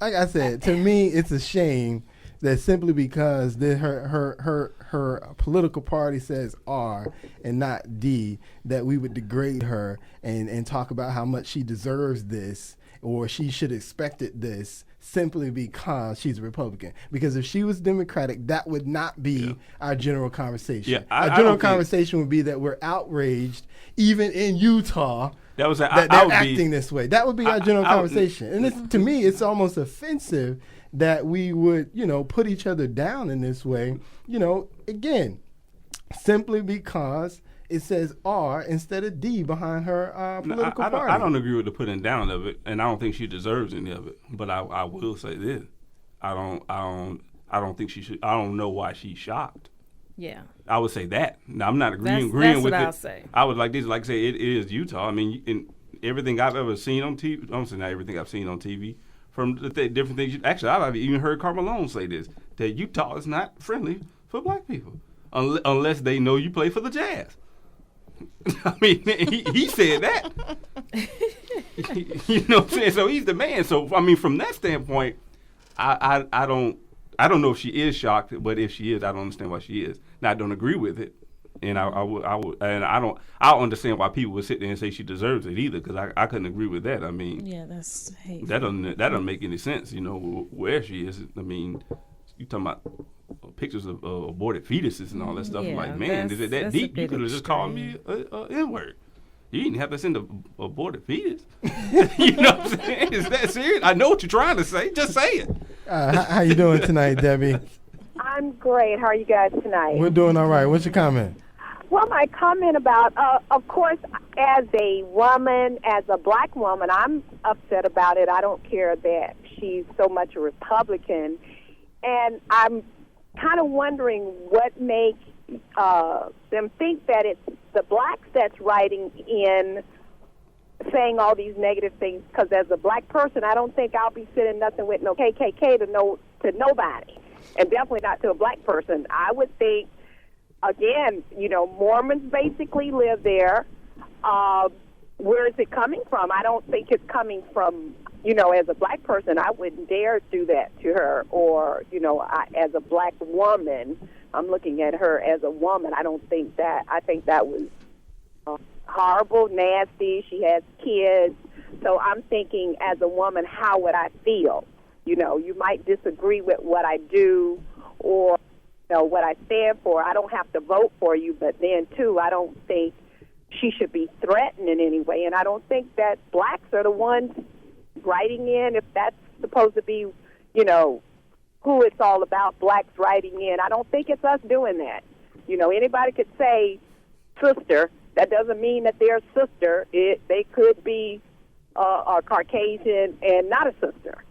Like I said, to me, it's a shame that simply because her political party says R and not D, that we would degrade her and talk about how much she deserves this or she should expected this simply because she's a Republican. Because if she was Democratic, that would not be our general conversation. Yeah, our general conversation would be that we're outraged, even in Utah, that they're acting this way. That would be our general conversation. And to me, it's almost offensive that we would, put each other down in this way, again, simply because it says R instead of D behind her political party. I don't agree with the putting down of it, and I don't think she deserves any of it. But I will say this: I don't think she should. I don't know why she's shocked. Yeah, I would say that. Now I'm not agreeing that's with what it. I'll say. I would like to say it is Utah. I mean, in everything I've ever seen on TV, I'm saying not everything I've seen on TV. From the different things, actually, I've even heard Karl Malone say this: that Utah is not friendly for black people unless they know you play for the Jazz. I mean, he said that. You know what I'm saying? So he's the man. So I mean, from that standpoint, I don't know if she is shocked, but if she is, I don't understand why she is. Now I don't agree with it, and I don't understand why people would sit there and say she deserves it either, because I couldn't agree with that. I mean, yeah, that's hateful. That doesn't make any sense. Where she is. I mean, you talking about pictures of aborted fetuses and all that stuff. Yeah, I'm like, man, is it that deep? You could have just called me a N-word. You didn't have to send an aborted fetus. You know what I'm saying? Is that serious? I know what you're trying to say. Just say it. How you doing tonight, Debbie? I'm great. How are you guys tonight? We're doing all right. What's your comment? Well, my comment about, of course, as a woman, as a black woman, I'm upset about it. I don't care that she's so much a Republican. And I'm kind of wondering what makes them think that it's the blacks that's writing in saying all these negative things, because as a black person, I don't think I'll be sitting nothing with no KKK to nobody, and definitely not to a black person. I would think, again, Mormons basically live there. Where is it coming from? I don't think it's coming from, as a black person, I wouldn't dare do that to her. Or, as a black woman, I'm looking at her as a woman. I think that was horrible, nasty. She has kids. So I'm thinking, as a woman, how would I feel? You might disagree with what I do or, what I stand for. I don't have to vote for you, but then, too, I don't think she should be threatened in any way. And I don't think that blacks are the ones writing in, if that's supposed to be, who it's all about, blacks writing in. I don't think it's us doing that. Anybody could say sister. That doesn't mean that they're sister. They could be or Caucasian and not a sister.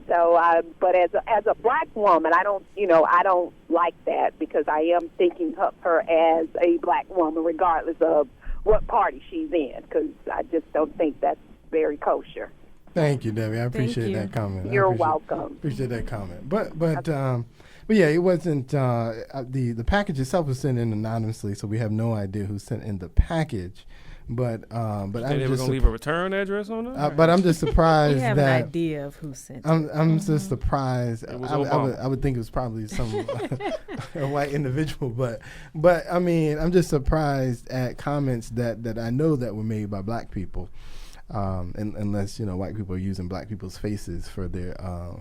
So, but as a black woman, I don't like that, because I am thinking of her as a black woman, regardless of what party she's in, because I just don't think that's very kosher. Thank you, Debbie. I appreciate that comment. You're welcome. Appreciate that comment. But yeah, it wasn't the package itself was sent in anonymously, so we have no idea who sent in the package. But I'm they were just gonna leave a return address on it. But I'm just surprised We have that an idea of who sent it. I'm just surprised. It was I would think it was probably some a white individual, but I mean, I'm just surprised at comments that I know that were made by black people. Unless white people are using black people's faces for their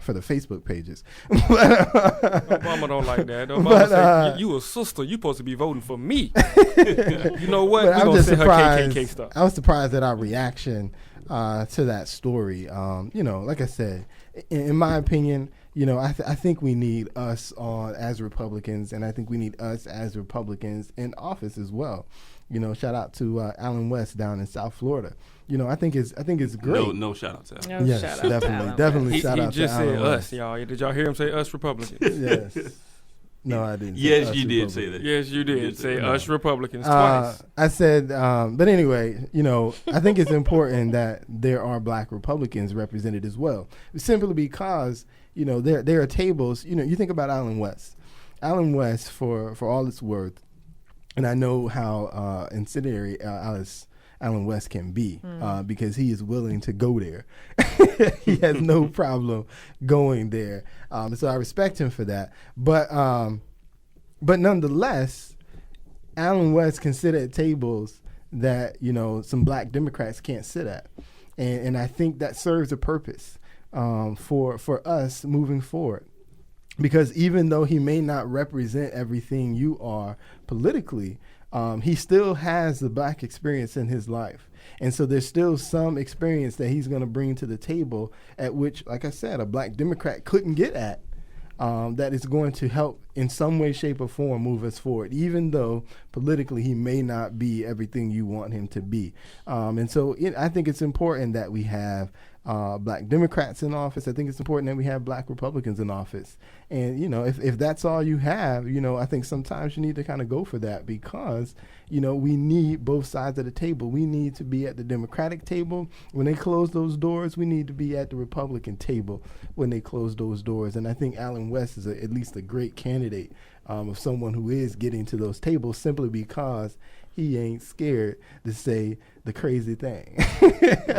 Facebook pages. Obama don't like that. Obama say, you a sister, you supposed to be voting for me. You know what? We're gonna send her KKK stuff. I was surprised at our reaction to that story. Like I said, in my opinion, I think we need us as Republicans, and I think we need us as Republicans in office as well. Shout out to Alan West down in South Florida. I think it's great. No shout out to Alan. No yes, shout out definitely shout out to Alan. He just said West. us, y'all. Did y'all hear him say us Republicans? Yes. No, I didn't. Yes, you did say that. Yes, you did say us Republicans twice. I said, but anyway, I think it's important that there are black Republicans represented as well, simply because there are tables. You think about Alan West. Alan West, for all it's worth, and I know how incendiary Alan West can be, because he is willing to go there. He has no problem going there. So I respect him for that. But nonetheless, Alan West can sit at tables that, some black Democrats can't sit at. And I think that serves a purpose for us moving forward. Because even though he may not represent everything you are politically, he still has the black experience in his life. And so there's still some experience that he's going to bring to the table at which, like I said, a black Democrat couldn't get at, that is going to help in some way, shape, or form move us forward, even though politically he may not be everything you want him to be. And so I think it's important that we have black Democrats in office. I think it's important that we have black Republicans in office. And, if that's all you have, I think sometimes you need to kind of go for that, because, we need both sides of the table. We need to be at the Democratic table. When they close those doors, we need to be at the Republican table when they close those doors. And I think Alan West is at least a great candidate of someone who is getting to those tables, simply because he ain't scared to say the crazy thing.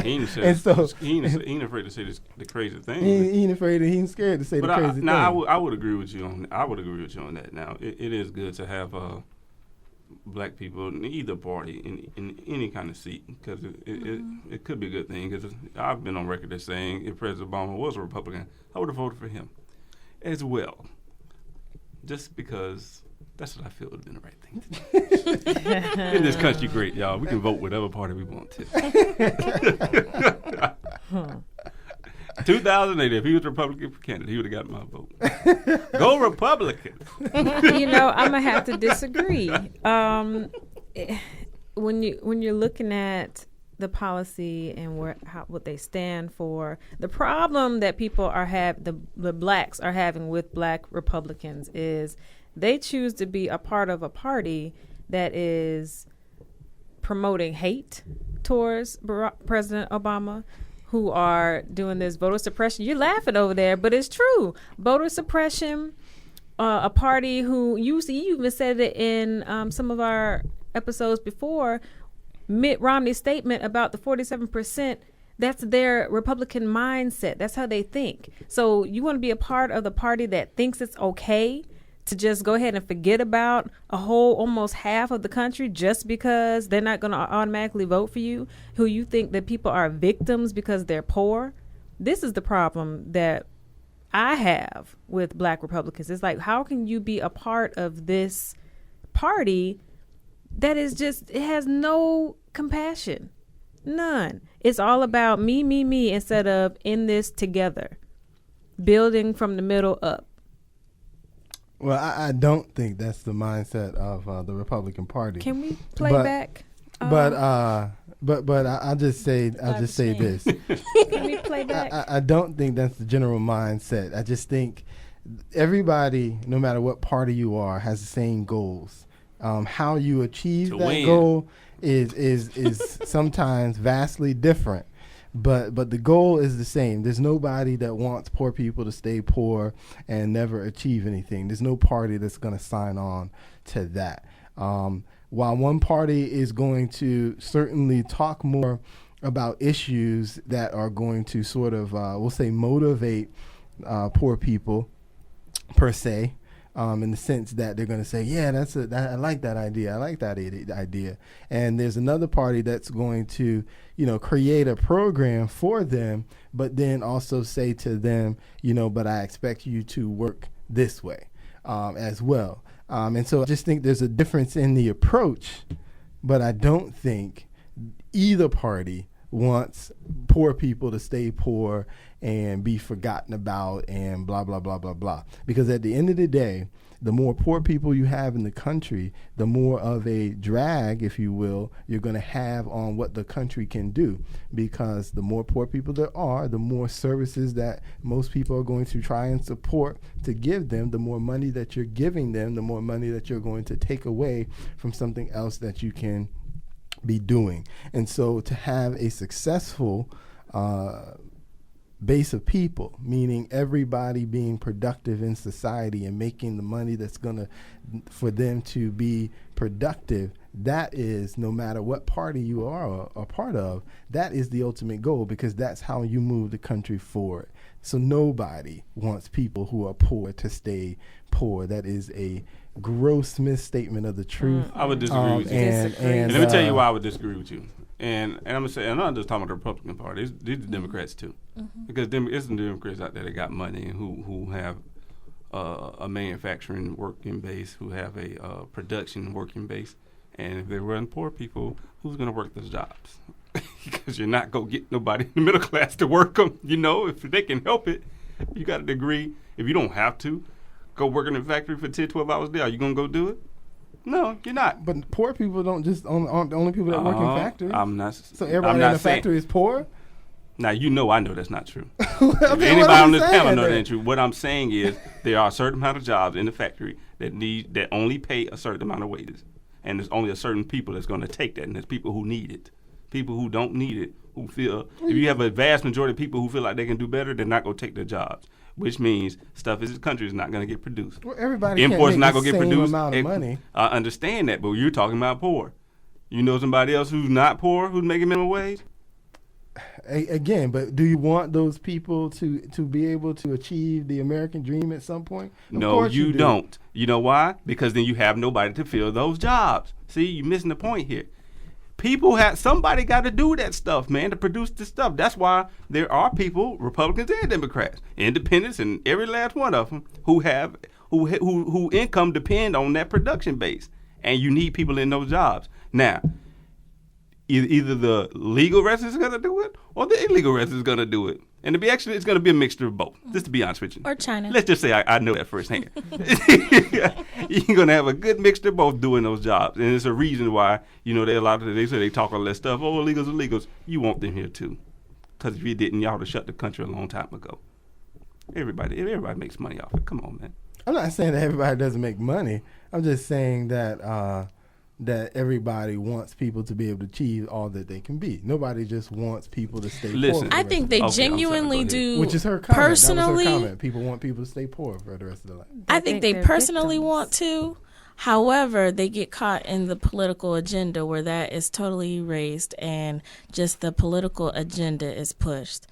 He ain't afraid to say the crazy thing. He ain't scared to say the crazy thing. I would agree with you on. I would agree with you on that. Now, it is good to have black people in either party in any kind of seat, because it could be a good thing. Because I've been on record as saying, if President Obama was a Republican, I would have voted for him as well, just because that's what I feel would have been the right thing to do. In this country, great, y'all. We can vote whatever party we want to. 2008, if he was a Republican candidate, he would have got my vote. Go Republicans. I'm gonna have to disagree. When you're looking at the policy and what they stand for, the problem that people the blacks are having with black Republicans is they choose to be a part of a party that is promoting hate towards President Obama, who are doing this voter suppression. You're laughing over there, but it's true. Voter suppression, a party who you even said it in some of our episodes before, Mitt Romney's statement about the 47%, that's their Republican mindset. That's how they think. So you want to be a part of the party that thinks it's okay to just go ahead and forget about almost half of the country just because they're not going to automatically vote for you, who you think that people are victims because they're poor. This is the problem that I have with black Republicans. It's like, how can you be a part of this party that is just, it has no compassion? None. It's all about me, me, me, instead of in this together, building from the middle up. Well, I don't think that's the mindset of the Republican Party. Can we play back? But I'll just say this. Can we play back? I don't think that's the general mindset. I just think everybody, no matter what party you are, has the same goals. How you achieve that goal is sometimes vastly different. But the goal is the same. There's nobody that wants poor people to stay poor and never achieve anything. There's no party that's going to sign on to that. While one party is going to certainly talk more about issues that are going to sort of, we'll say, motivate poor people per se, in the sense that they're going to say, yeah, I like that idea. I like that idea. And there's another party that's going to, create a program for them, but then also say to them, but I expect you to work this way as well. And so I just think there's a difference in the approach, but I don't think either party wants poor people to stay poor and be forgotten about and blah, blah, blah, blah, blah. Because at the end of the day, the more poor people you have in the country, the more of a drag, if you will, you're going to have on what the country can do. Because the more poor people there are, the more services that most people are going to try and support to give them, the more money that you're giving them, the more money that you're going to take away from something else that you can be doing. And so to have a successful base of people, meaning everybody being productive in society and making the money that's gonna for them to be productive, that is, no matter what party you are a part of, that is the ultimate goal, because that's how you move the country forward. So nobody wants people who are poor to stay poor. That is a gross misstatement of the truth. I would disagree with you. And let me tell you why I would disagree with you. And I'm gonna say, I'm not just talking about the Republican Party. These are Democrats too, because it's the Democrats out there that got money and who have a manufacturing working base, who have a production working base, and if they run poor people, who's gonna work those jobs? Because you're not gonna get nobody in the middle class to work them. If they can help it, you got a degree. If you don't have to, go work in a factory for 10, 12 hours a day. Are you gonna go do it? No, you're not. But poor people aren't the only people that work in factories. I'm not. So everybody in the factory is poor? Now, I know that's not true. If anybody on this panel knows that ain't true. What I'm saying is there are a certain amount of jobs in the factory that only pay a certain amount of wages. And there's only a certain people that's going to take that. And there's people who need it. People who don't need it, who feel, if you have a vast majority of people who feel like they can do better, they're not going to take their jobs. Which means stuff in this country is not going to get produced. Well, everybody imports can't not make going to the get same produced. amount of money. I understand that, but you're talking about poor. You know somebody else who's not poor, who's making minimum wage? Again, but do you want those people to be able to achieve the American dream at some point? No, you don't. You know why? Because then you have nobody to fill those jobs. See, you're missing the point here. Somebody got to do that stuff, man, to produce this stuff. That's why there are people, Republicans and Democrats, independents, and every last one of them who income depend on that production base, and you need people in those jobs. Now, either the legal resident is going to do it or the illegal resident is going to do it. And it's going to be a mixture of both, just to be honest with you. Or China. Let's just say I know that firsthand. You're going to have a good mixture of both doing those jobs. And it's a reason why, they say they talk all that stuff. Oh, illegals. You want them here too. Because if you didn't, y'all would have shut the country a long time ago. Everybody makes money off it. Come on, man. I'm not saying that everybody doesn't make money. I'm just saying that that everybody wants people to be able to achieve all that they can be. Nobody just wants people to stay poor. I think they genuinely do. Which is her comment. Personally, that was her comment. People want people to stay poor for the rest of their life. I think they personally want to. However, they get caught in the political agenda where that is totally erased and just the political agenda is pushed.